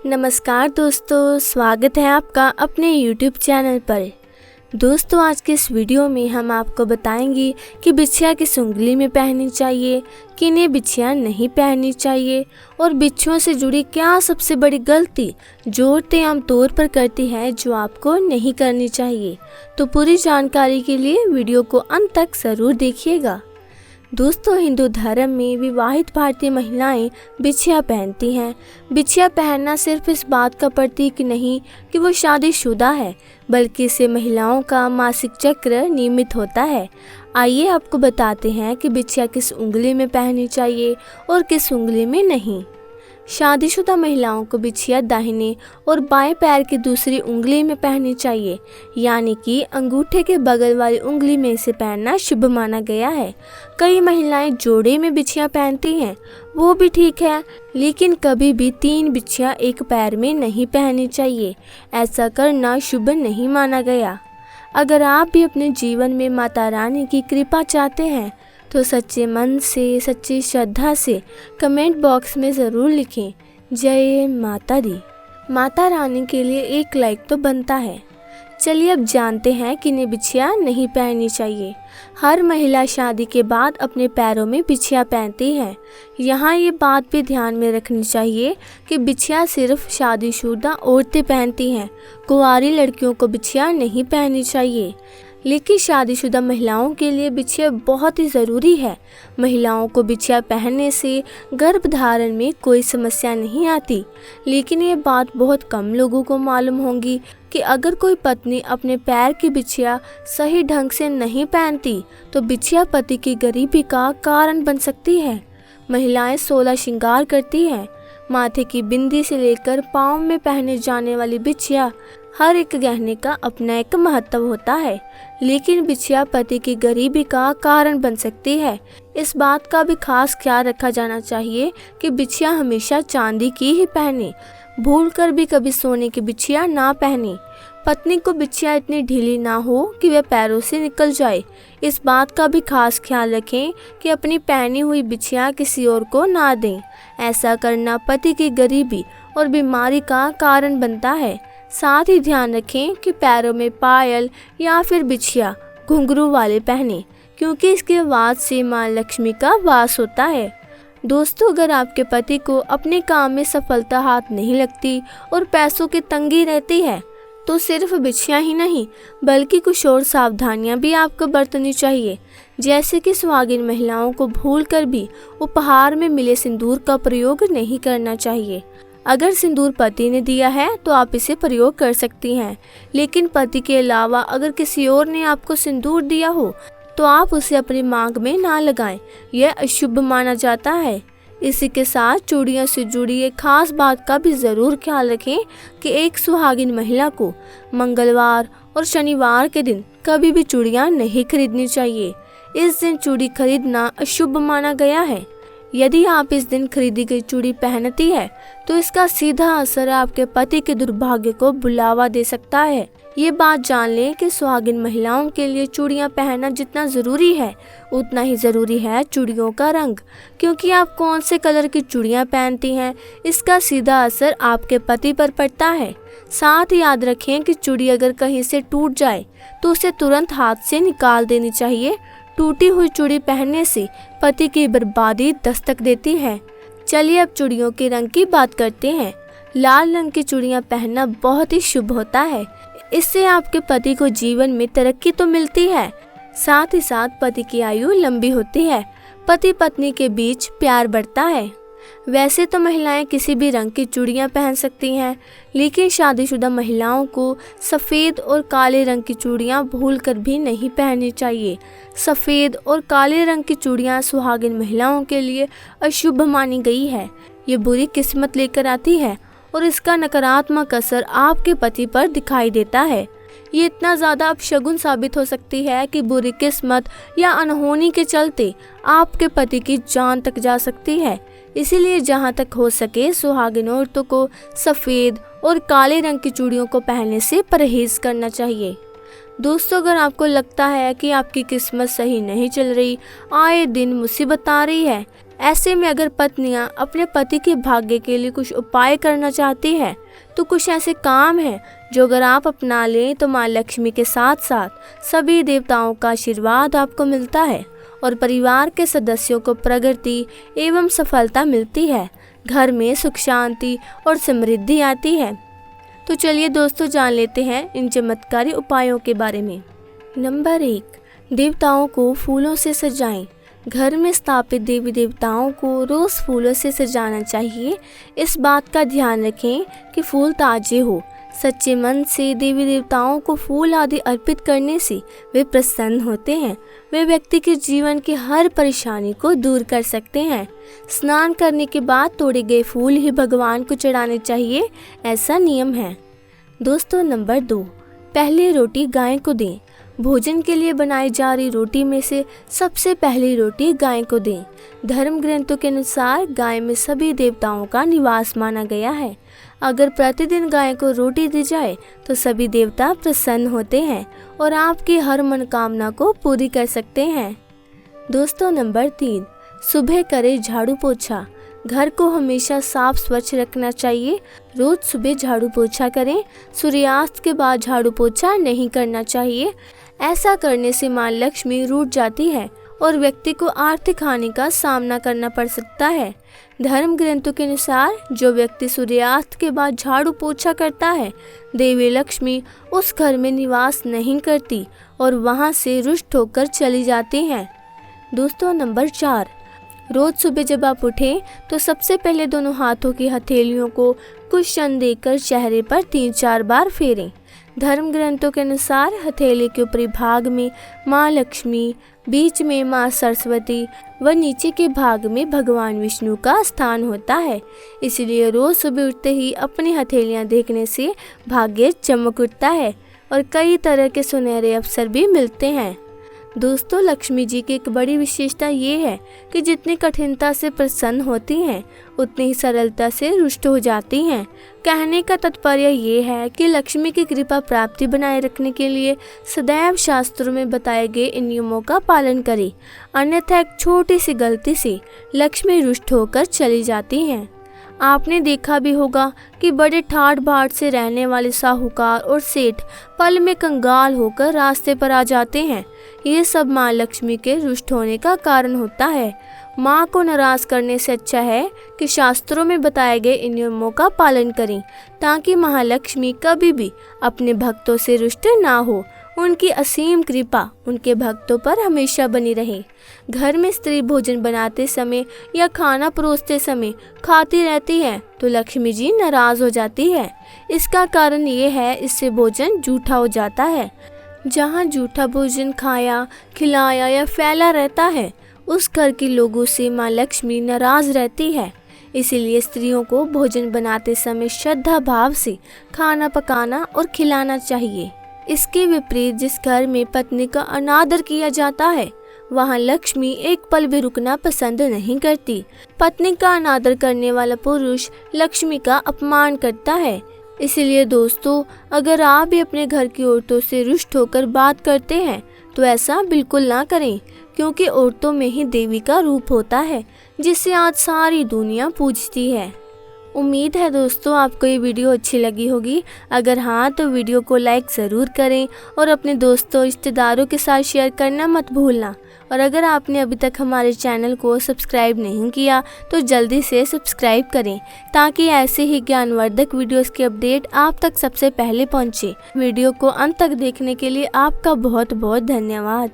नमस्कार दोस्तों, स्वागत है आपका अपने YouTube चैनल पर। दोस्तों, आज के इस वीडियो में हम आपको बताएंगे कि बिछिया किस उंगली में पहननी चाहिए, किन्हें बिछिया नहीं पहननी चाहिए और बिच्छुओं से जुड़ी क्या सबसे बड़ी गलती जो औरतें आमतौर पर करती हैं जो आपको नहीं करनी चाहिए। तो पूरी जानकारी के लिए वीडियो को अंत तक ज़रूर देखिएगा। दोस्तों, हिंदू धर्म में विवाहित भारतीय महिलाएं बिछिया पहनती हैं। बिछिया पहनना सिर्फ इस बात का प्रतीक नहीं कि वो शादीशुदा है, बल्कि इससे महिलाओं का मासिक चक्र नियमित होता है। आइए आपको बताते हैं कि बिछिया किस उंगली में पहननी चाहिए और किस उंगली में नहीं। शादीशुदा महिलाओं को बिछिया दाहिने और बाएं पैर की दूसरी उंगली में पहननी चाहिए, यानी कि अंगूठे के बगल वाली उंगली में इसे पहनना शुभ माना गया है। कई महिलाएं जोड़े में बिछिया पहनती हैं, वो भी ठीक है, लेकिन कभी भी 3 बिछिया एक पैर में नहीं पहननी चाहिए। ऐसा करना शुभ नहीं माना गया। अगर आप भी अपने जीवन में माता रानी की कृपा चाहते हैं तो सच्चे मन से, सच्ची श्रद्धा से कमेंट बॉक्स में ज़रूर लिखें, जय माता दी। माता रानी के लिए एक लाइक तो बनता है। चलिए अब जानते हैं किन्हें बिछिया नहीं पहननी चाहिए। हर महिला शादी के बाद अपने पैरों में बिछिया पहनती है। यहाँ ये बात भी ध्यान में रखनी चाहिए कि बिछिया सिर्फ शादीशुदा औरतें पहनती हैं। कुंवारी लड़कियों को बिछिया नहीं पहननी चाहिए, लेकिन शादीशुदा महिलाओं के लिए बिछिया बहुत ही ज़रूरी है। महिलाओं को बिछिया पहनने से गर्भधारण में कोई समस्या नहीं आती, लेकिन ये बात बहुत कम लोगों को मालूम होगी कि अगर कोई पत्नी अपने पैर की बिछिया सही ढंग से नहीं पहनती तो बिछिया पति की गरीबी का कारण बन सकती है। महिलाएं 16 श्रृंगार करती हैं। माथे की बिंदी से लेकर पाँव में पहने जाने वाली बिछिया, हर एक गहने का अपना एक महत्व होता है, लेकिन बिछिया पति की गरीबी का कारण बन सकती है। इस बात का भी खास ख्याल रखा जाना चाहिए कि बिछिया हमेशा चांदी की ही पहने, भूलकर भी कभी सोने की बिछिया ना पहने। पत्नी को बिछिया इतनी ढीली ना हो कि वह पैरों से निकल जाए। इस बात का भी खास ख्याल रखें कि अपनी पहनी हुई बिछिया किसी और को ना दें। ऐसा करना पति की गरीबी और बीमारी का कारण बनता है। साथ ही ध्यान रखें कि पैरों में पायल या फिर बिछिया घुंघरू वाले पहने, क्योंकि इसके आवाज से मां लक्ष्मी का वास होता है। दोस्तों, अगर आपके पति को अपने काम में सफलता हाथ नहीं लगती और पैसों की तंगी रहती है तो सिर्फ बिछिया ही नहीं बल्कि कुछ और सावधानियां भी आपको बरतनी चाहिए, जैसे कि सुहागिन महिलाओं को भूलकर भी उपहार में मिले सिंदूर का प्रयोग नहीं करना चाहिए। अगर सिंदूर पति ने दिया है तो आप इसे प्रयोग कर सकती हैं, लेकिन पति के अलावा अगर किसी और ने आपको सिंदूर दिया हो तो आप उसे अपनी मांग में ना लगाएं, यह अशुभ माना जाता है। इसी के साथ चूड़ियों से जुड़ी एक खास बात का भी ज़रूर ख्याल रखें कि एक सुहागिन महिला को मंगलवार और शनिवार के दिन कभी भी चूड़ियाँ नहीं खरीदनी चाहिए। इस दिन चूड़ी खरीदना अशुभ माना गया है। यदि आप इस दिन खरीदी गई चूड़ी पहनती है तो इसका सीधा असर आपके पति के दुर्भाग्य को बुलावा दे सकता है। ये बात जान लें कि सुहागिन महिलाओं के लिए चूड़ियां पहनना जितना ज़रूरी है उतना ही ज़रूरी है चूड़ियों का रंग, क्योंकि आप कौन से कलर की चूड़ियां पहनती हैं इसका सीधा असर आपके पति पर पड़ता है। साथ ही याद रखें कि चूड़ी अगर कहीं से टूट जाए तो उसे तुरंत हाथ से निकाल देनी चाहिए। टूटी हुई चूड़ी पहनने से पति की बर्बादी दस्तक देती है। चलिए अब चूड़ियों के रंग की बात करते हैं। लाल रंग की चूड़ियां पहनना बहुत ही शुभ होता है। इससे आपके पति को जीवन में तरक्की तो मिलती है, साथ ही साथ पति की आयु लंबी होती है। पति पत्नी के बीच प्यार बढ़ता है। वैसे तो महिलाएं किसी भी रंग की चूड़ियां पहन सकती हैं, लेकिन शादीशुदा महिलाओं को सफ़ेद और काले रंग की चूड़ियां भूलकर भी नहीं पहननी चाहिए। सफ़ेद और काले रंग की चूड़ियां सुहागिन महिलाओं के लिए अशुभ मानी गई है। ये बुरी किस्मत लेकर आती है और इसका नकारात्मक असर आपके पति पर दिखाई देता है। ये इतना ज़्यादा अपशगुन साबित हो सकती है कि बुरी किस्मत या अनहोनी के चलते आपके पति की जान तक जा सकती है। इसीलिए जहाँ तक हो सके सुहागिन औरतों को सफ़ेद और काले रंग की चूड़ियों को पहनने से परहेज करना चाहिए। दोस्तों, अगर आपको लगता है कि आपकी किस्मत सही नहीं चल रही, आए दिन मुसीबत आ रही है, ऐसे में अगर पत्नियां अपने पति के भाग्य के लिए कुछ उपाय करना चाहती है तो कुछ ऐसे काम हैं जो अगर आप अपना लें तो माँ लक्ष्मी के साथ साथ सभी देवताओं का आशीर्वाद आपको मिलता है और परिवार के सदस्यों को प्रगति एवं सफलता मिलती है। घर में सुख शांति और समृद्धि आती है। तो चलिए दोस्तों, जान लेते हैं इन चमत्कारी उपायों के बारे में। नंबर 1, देवताओं को फूलों से सजाएं। घर में स्थापित देवी देवताओं को रोज़ फूलों से सजाना चाहिए। इस बात का ध्यान रखें कि फूल ताजे हो। सच्चे मन से देवी देवताओं को फूल आदि अर्पित करने से वे प्रसन्न होते हैं। वे व्यक्ति के जीवन की हर परेशानी को दूर कर सकते हैं। स्नान करने के बाद तोड़े गए फूल ही भगवान को चढ़ाने चाहिए, ऐसा नियम है। दोस्तों, नंबर 2, पहली रोटी गाय को दें। भोजन के लिए बनाई जा रही रोटी में से सबसे पहली रोटी गाय को दें। धर्म ग्रंथों के अनुसार गाय में सभी देवताओं का निवास माना गया है। अगर प्रतिदिन गाय को रोटी दी जाए तो सभी देवता प्रसन्न होते हैं और आपकी हर मनोकामना को पूरी कर सकते हैं। दोस्तों, नंबर 3, सुबह करें झाड़ू पोछा। घर को हमेशा साफ स्वच्छ रखना चाहिए। रोज सुबह झाड़ू पोछा करें। सूर्यास्त के बाद झाड़ू पोछा नहीं करना चाहिए। ऐसा करने से माँ लक्ष्मी रूठ जाती है और व्यक्ति को आर्थिक हानि का सामना करना पड़ सकता है। धर्म ग्रंथों के अनुसार जो व्यक्ति सूर्यास्त के बाद झाड़ू पोछा करता है, देवी लक्ष्मी उस घर में निवास नहीं करती और वहां से रुष्ट होकर चली जाती हैं। दोस्तों, नंबर 4, रोज सुबह जब आप उठें तो सबसे पहले दोनों हाथों की हथेलियों को कुछ क्षण देकर चेहरे पर 3-4 बार फेरें। धर्म ग्रंथों के अनुसार हथेली के ऊपरी भाग में माँ लक्ष्मी, बीच में माँ सरस्वती व नीचे के भाग में भगवान विष्णु का स्थान होता है। इसलिए रोज सुबह उठते ही अपनी हथेलियाँ देखने से भाग्य चमक उठता है और कई तरह के सुनहरे अवसर भी मिलते हैं। दोस्तों, लक्ष्मी जी की एक बड़ी विशेषता ये है कि जितनी कठिनता से प्रसन्न होती हैं उतनी ही सरलता से रुष्ट हो जाती हैं। कहने का तात्पर्य ये है कि लक्ष्मी की कृपा प्राप्ति बनाए रखने के लिए सदैव शास्त्रों में बताए गए इन नियमों का पालन करें, अन्यथा एक छोटी सी गलती से लक्ष्मी रुष्ट होकर चली जाती हैं। आपने देखा भी होगा कि बड़े ठाठ बाट से रहने वाले साहूकार और सेठ पल में कंगाल होकर रास्ते पर आ जाते हैं। ये सब माँ लक्ष्मी के रुष्ट होने का कारण होता है। माँ को नाराज करने से अच्छा है कि शास्त्रों में बताए गए इन नियमों का पालन करें, ताकि महालक्ष्मी कभी भी अपने भक्तों से रुष्ट ना हो। उनकी असीम कृपा उनके भक्तों पर हमेशा बनी रहे। घर में स्त्री भोजन बनाते समय या खाना परोसते समय खाती रहती है तो लक्ष्मी जी नाराज हो जाती है। इसका कारण ये है, इससे भोजन जूठा हो जाता है। जहाँ जूठा भोजन खाया, खिलाया या फैला रहता है, उस घर के लोगों से माँ लक्ष्मी नाराज रहती है। इसीलिए स्त्रियों को भोजन बनाते समय श्रद्धा भाव से खाना पकाना और खिलाना चाहिए। इसके विपरीत जिस घर में पत्नी का अनादर किया जाता है, वहाँ लक्ष्मी एक पल भी रुकना पसंद नहीं करती। पत्नी का अनादर करने वाला पुरुष लक्ष्मी का अपमान करता है। इसलिए दोस्तों, अगर आप भी अपने घर की औरतों से रुष्ट होकर बात करते हैं तो ऐसा बिल्कुल ना करें, क्योंकि औरतों में ही देवी का रूप होता है, जिसे आज सारी दुनिया पूजती है। उम्मीद है दोस्तों आपको ये वीडियो अच्छी लगी होगी। अगर हाँ तो वीडियो को लाइक ज़रूर करें और अपने दोस्तों रिश्तेदारों के साथ शेयर करना मत भूलना। और अगर आपने अभी तक हमारे चैनल को सब्सक्राइब नहीं किया तो जल्दी से सब्सक्राइब करें, ताकि ऐसे ही ज्ञानवर्धक वीडियोस की अपडेट आप तक सबसे पहले पहुंचे। वीडियो को अंत तक देखने के लिए आपका बहुत बहुत धन्यवाद।